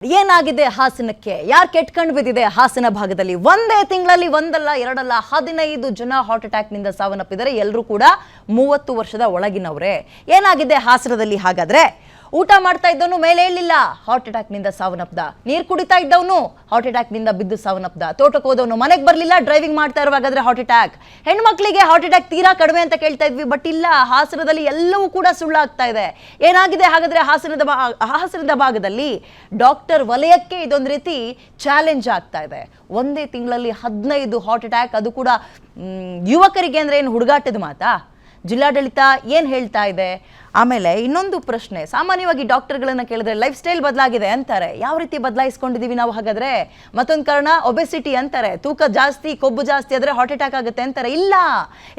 ಏನಾಗಿದೆ ಹಾಸನಕ್ಕೆ? ಯಾರು ಕೆಟ್ಕೊಂಡು ಬಿದ್ದಿದೆ ಹಾಸನ ಭಾಗದಲ್ಲಿ? ಒಂದೇ ತಿಂಗಳಲ್ಲಿ ಒಂದಲ್ಲ ಎರಡಲ್ಲ 15 ಜನ ಹಾರ್ಟ್ ಅಟ್ಯಾಕ್ ನಿಂದ ಸಾವನ್ನಪ್ಪಿದ್ದಾರೆ. ಎಲ್ಲರೂ ಕೂಡ 30 ವರ್ಷದ ಒಳಗಿನವರೇ. ಏನಾಗಿದೆ ಹಾಸನದಲ್ಲಿ ಹಾಗಾದ್ರೆ? ಊಟ ಮಾಡ್ತಾ ಇದ್ದವನು ಮೇಲೆ ಏಳಿಲ್ಲ, ಹಾರ್ಟ್ ಅಟ್ಯಾಕ್ ನಿಂದ ಸಾವನ್ನಪ್ಪ. ನೀರು ಕುಡಿತಾ ಇದ್ದವನು ಹಾರ್ಟ್ ಅಟ್ಯಾಕ್ ನಿಂದ ಬಿದ್ದು ಸಾವನ್ನಪ್ಪ. ತೋಟಕ್ಕೆ ಹೋದವನು ಮನೆಗೆ ಬರಲಿಲ್ಲ, ಡ್ರೈವಿಂಗ್ ಮಾಡ್ತಾ ಇರುವಾಗಾದ್ರೆ ಹಾರ್ಟ್ ಅಟ್ಯಾಕ್. ಹೆಣ್ಮಕ್ಳಿಗೆ ಹಾರ್ಟ್ ಅಟ್ಯಾಕ್ ತೀರಾ ಕಡಿಮೆ ಅಂತ ಕೇಳ್ತಾ ಇದ್ವಿ, ಬಟ್ ಇಲ್ಲ, ಹಾಸನದಲ್ಲಿ ಎಲ್ಲವೂ ಕೂಡ ಸುಳ್ಳಾಗ್ತಾ ಇದೆ. ಏನಾಗಿದೆ ಹಾಗಾದ್ರೆ ಹಾಸನದ ಭಾಗದಲ್ಲಿ? ಡಾಕ್ಟರ್ ವಲಯಕ್ಕೆ ಇದೊಂದು ರೀತಿ ಚಾಲೆಂಜ್ ಆಗ್ತಾ ಇದೆ. ಒಂದೇ ತಿಂಗಳಲ್ಲಿ 15 ಹಾರ್ಟ್ ಅಟ್ಯಾಕ್, ಅದು ಕೂಡ ಯುವಕರಿಗೆ. ಅಂದ್ರೆ ಏನು ಹುಡುಗಾಟದ ಮಾತಾ? ಜಿಲ್ಲಾಡಳಿತ ಏನು ಹೇಳ್ತಾ ಇದೆ? ಆಮೇಲೆ ಇನ್ನೊಂದು ಪ್ರಶ್ನೆ, ಸಾಮಾನ್ಯವಾಗಿ ಡಾಕ್ಟರ್ಗಳನ್ನ ಕೇಳಿದ್ರೆ ಲೈಫ್ ಸ್ಟೈಲ್ ಬದಲಾಗಿದೆ ಅಂತಾರೆ. ಯಾವ ರೀತಿ ಬದಲಾಯಿಸ್ಕೊಂಡಿದ್ದೀವಿ ನಾವು ಹಾಗಾದ್ರೆ? ಮತ್ತೊಂದು ಕಾರಣ ಒಬೆಸಿಟಿ ಅಂತಾರೆ, ತೂಕ ಜಾಸ್ತಿ, ಕೊಬ್ಬು ಜಾಸ್ತಿ ಆದರೆ ಹಾರ್ಟ್ ಅಟ್ಯಾಕ್ ಆಗುತ್ತೆ ಅಂತಾರೆ. ಇಲ್ಲ,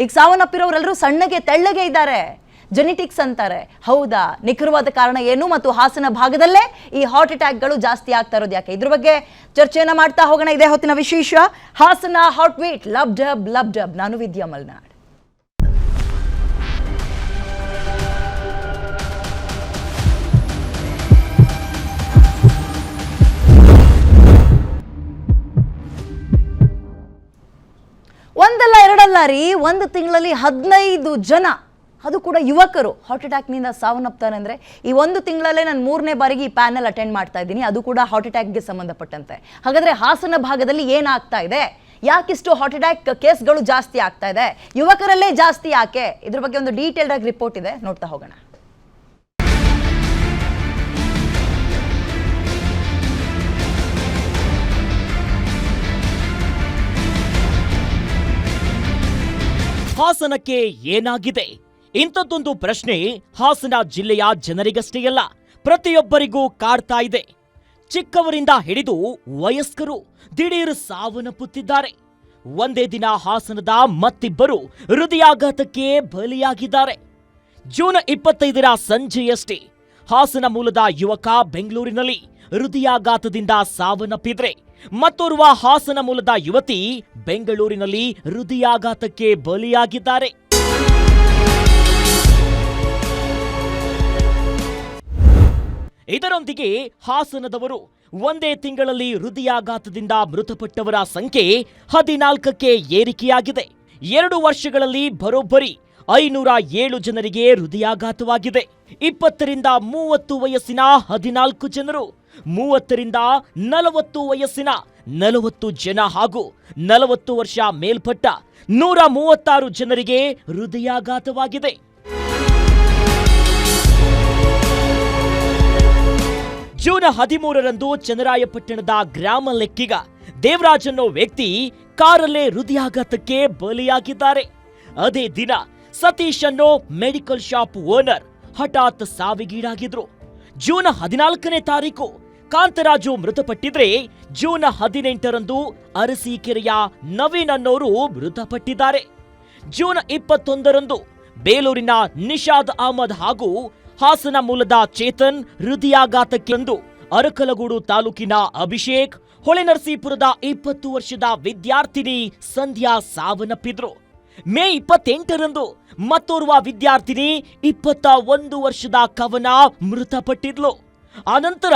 ಈಗ ಸಾವನ್ನಪ್ಪಿರೋರೆಲ್ಲರೂ ಸಣ್ಣಗೆ ತೆಳ್ಳಗೆ ಇದ್ದಾರೆ, ಜೆನೆಟಿಕ್ಸ್ ಅಂತಾರೆ. ಹೌದಾ? ನಿಖರವಾದ ಕಾರಣ ಏನು? ಮತ್ತು ಹಾಸನ ಭಾಗದಲ್ಲೇ ಈ ಹಾರ್ಟ್ ಅಟ್ಯಾಕ್ಗಳು ಜಾಸ್ತಿ ಆಗ್ತಾ ಇರೋದು ಯಾಕೆ? ಇದ್ರ ಬಗ್ಗೆ ಚರ್ಚೆಯನ್ನ ಮಾಡ್ತಾ ಹೋಗೋಣ. ಇದೇ ಹೊತ್ತಿನ ವಿಶೇಷ ಹಾಸನ ಹಾರ್ಟ್ ಬೀಟ್. ಲಬ್ ಡಬ್. ನಾನು ವಿದ್ಯಾ ಮಲ್ನಾಡ್. ಒಂದಲ್ಲ ಎರಡಲ್ಲ ರೀ, ಒಂದು ತಿಂಗಳಲ್ಲಿ 15 ಜನ, ಅದು ಕೂಡ ಯುವಕರು, ಹಾರ್ಟ್ ಅಟ್ಯಾಕ್ನಿಂದ ಸಾವನ್ನಪ್ತಾರೆ. ಅಂದರೆ ಈ ಒಂದು ತಿಂಗಳಲ್ಲೇ ನಾನು 3ನೇ ಬಾರಿಗೆ ಈ ಪ್ಯಾನೆಲ್ ಅಟೆಂಡ್ ಮಾಡ್ತಾ ಇದ್ದೀನಿ, ಅದು ಕೂಡ ಹಾರ್ಟ್ ಅಟ್ಯಾಕ್ಗೆ ಸಂಬಂಧಪಟ್ಟಂತೆ. ಹಾಗಾದರೆ ಹಾಸನ ಭಾಗದಲ್ಲಿ ಏನಾಗ್ತಾ ಇದೆ? ಯಾಕಿಷ್ಟು ಹಾರ್ಟ್ ಅಟ್ಯಾಕ್ ಕೇಸ್ಗಳು ಜಾಸ್ತಿ ಆಗ್ತಾ ಇದೆ? ಯುವಕರಲ್ಲೇ ಜಾಸ್ತಿ ಯಾಕೆ? ಇದ್ರ ಬಗ್ಗೆ ಒಂದು ಡೀಟೇಲ್ಡ್ ಆಗಿ ರಿಪೋರ್ಟ್ ಇದೆ, ನೋಡ್ತಾ ಹೋಗೋಣ. ಹಾಸನಕ್ಕೆ ಏನಾಗಿದೆ? ಇಂಥದ್ದೊಂದು ಪ್ರಶ್ನೆ ಹಾಸನ ಜಿಲ್ಲೆಯ ಜನರಿಗಷ್ಟೇ ಅಲ್ಲ, ಪ್ರತಿಯೊಬ್ಬರಿಗೂ ಕಾಡ್ತಾ ಇದೆ. ಚಿಕ್ಕವರಿಂದ ಹಿಡಿದು ವಯಸ್ಕರು ದಿಢೀರ್ ಸಾವನ್ನಪ್ಪುತ್ತಿದ್ದಾರೆ. ಒಂದೇ ದಿನ ಹಾಸನದ ಮತ್ತಿಬ್ಬರು ಹೃದಯಾಘಾತಕ್ಕೆ ಬಲಿಯಾಗಿದ್ದಾರೆ. ಜೂನ್ 25ರ ಸಂಜೆಯಷ್ಟೇ ಹಾಸನ ಮೂಲದ ಯುವಕ ಬೆಂಗಳೂರಿನಲ್ಲಿ ಹೃದಯಾಘಾತದಿಂದ ಸಾವನ್ನಪ್ಪಿದ್ರೆ, ಮತ್ತೋರ್ವ ಹಾಸನ ಮೂಲದ ಯುವತಿ ಬೆಂಗಳೂರಿನಲ್ಲಿ ಹೃದಯಾಘಾತಕ್ಕೆ ಬಲಿಯಾಗಿದ್ದಾರೆ. ಇದರೊಂದಿಗೆ ಹಾಸನದವರು ಒಂದೇ ತಿಂಗಳಲ್ಲಿ ಹೃದಯಾಘಾತದಿಂದ ಮೃತಪಟ್ಟವರ ಸಂಖ್ಯೆ 14ಕ್ಕೆ ಏರಿಕೆಯಾಗಿದೆ. 2 ವರ್ಷಗಳಲ್ಲಿ ಬರೋಬ್ಬರಿ 507 ಜನರಿಗೆ ಹೃದಯಾಘಾತವಾಗಿದೆ. 20ರಿಂದ 30 ವಯಸ್ಸಿನ 14 ಜನರು, 30ರಿಂದ 40 ವಯಸ್ಸಿನ 40 ಜನ ಹಾಗೂ 40 ವರ್ಷ ಮೇಲ್ಪಟ್ಟ 136 ಜನರಿಗೆ ಹೃದಯಾಘಾತವಾಗಿದೆ. ಜೂನ್ 13ರಂದು ಚನ್ನರಾಯಪಟ್ಟಣದ ಗ್ರಾಮ ಲೆಕ್ಕಿಗ ದೇವರಾಜ್ ಅನ್ನೋ ವ್ಯಕ್ತಿ ಕಾರಲ್ಲೇ ಹೃದಯಾಘಾತಕ್ಕೆ ಬಲಿಯಾಗಿದ್ದಾರೆ. ಅದೇ ದಿನ ಸತೀಶ್ ಅನ್ನೋ ಮೆಡಿಕಲ್ ಶಾಪ್ ಓನರ್ ಹಠಾತ್ ಸಾವಿಗೀಡಾಗಿದ್ರು. ಜೂನ್ 14ನೇ ತಾರೀಕು ಕಾಂತರಾಜು ಮೃತಪಟ್ಟಿದ್ರೆ, ಜೂನ್ 18ರಂದು ಅರಸೀಕೆರೆಯ ನವೀನ್ ಅನ್ನೋರು ಮೃತಪಟ್ಟಿದ್ದಾರೆ. ಜೂನ್ 21ರಂದು ಬೇಲೂರಿನ ನಿಷಾದ್ ಅಹಮದ್ ಹಾಗೂ ಹಾಸನ ಮೂಲದ ಚೇತನ್ ಹೃದಯಾಘಾತಕ್ಕೆಂದು ಅರಕಲಗೂಡು ತಾಲೂಕಿನ ಅಭಿಷೇಕ್, ಹೊಳೆನರಸೀಪುರದ 20 ವರ್ಷದ ವಿದ್ಯಾರ್ಥಿನಿ ಸಂಧ್ಯಾ ಸಾವನ್ನಪ್ಪಿದ್ರು. ಮೇ 28ರಂದು ಮತ್ತೋರ್ವ ವಿದ್ಯಾರ್ಥಿನಿ 21 ವರ್ಷದ ಕವನ ಮೃತಪಟ್ಟಿದ್ಲು. ಅನಂತರ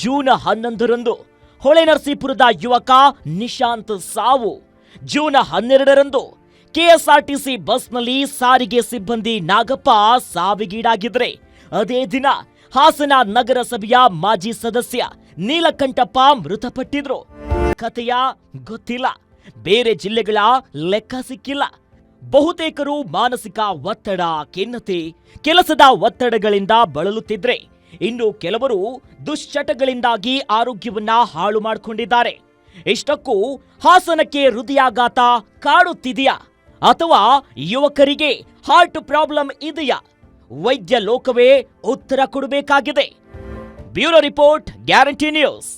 ಜೂನ್ 11ರಂದು ಹೊಳೆನರಸೀಪುರದ ಯುವಕ ನಿಶಾಂತ್ ಸಾವು. ಜೂನ್ 12ರಂದು ಕೆಎಸ್ಆರ್ಟಿಸಿ ಬಸ್ನಲ್ಲಿ ಸಾರಿಗೆ ಸಿಬ್ಬಂದಿ ನಾಗಪ್ಪ ಸಾವಿಗೀಡಾಗಿದ್ರೆ, ಅದೇ ದಿನ ಹಾಸನ ನಗರಸಭೆಯ ಮಾಜಿ ಸದಸ್ಯ ನೀಲಕಂಠಪ್ಪ ಮೃತಪಟ್ಟಿದ್ರು. ಕಥೆಯ ಗೊತ್ತಿಲ್ಲ, ಬೇರೆ ಜಿಲ್ಲೆಗಳ ಲೆಕ್ಕ ಸಿಕ್ಕಿಲ್ಲ. ಬಹುತೇಕರು ಮಾನಸಿಕ ಒತ್ತಡ, ಖಿನ್ನತೆ, ಕೆಲಸದ ಒತ್ತಡಗಳಿಂದ ಬಳಲುತ್ತಿದ್ರೆ, ಇನ್ನು ಕೆಲವರು ದುಶ್ಚಟಗಳಿಂದಾಗಿ ಆರೋಗ್ಯವನ್ನ ಹಾಳು ಮಾಡಿಕೊಂಡಿದ್ದಾರೆ. ಇಷ್ಟಕ್ಕೂ ಹಾಸನಕ್ಕೆ ಹೃದಯಾಘಾತ ಕಾಡುತ್ತಿದೆಯಾ ಅಥವಾ ಯುವಕರಿಗೆ ಹಾರ್ಟ್ ಪ್ರಾಬ್ಲಮ್ ಇದೆಯಾ? ವೈದ್ಯ ಲೋಕವೇ ಉತ್ತರ ಕೊಡಬೇಕಾಗಿದೆ. Bureau report, guarantee news.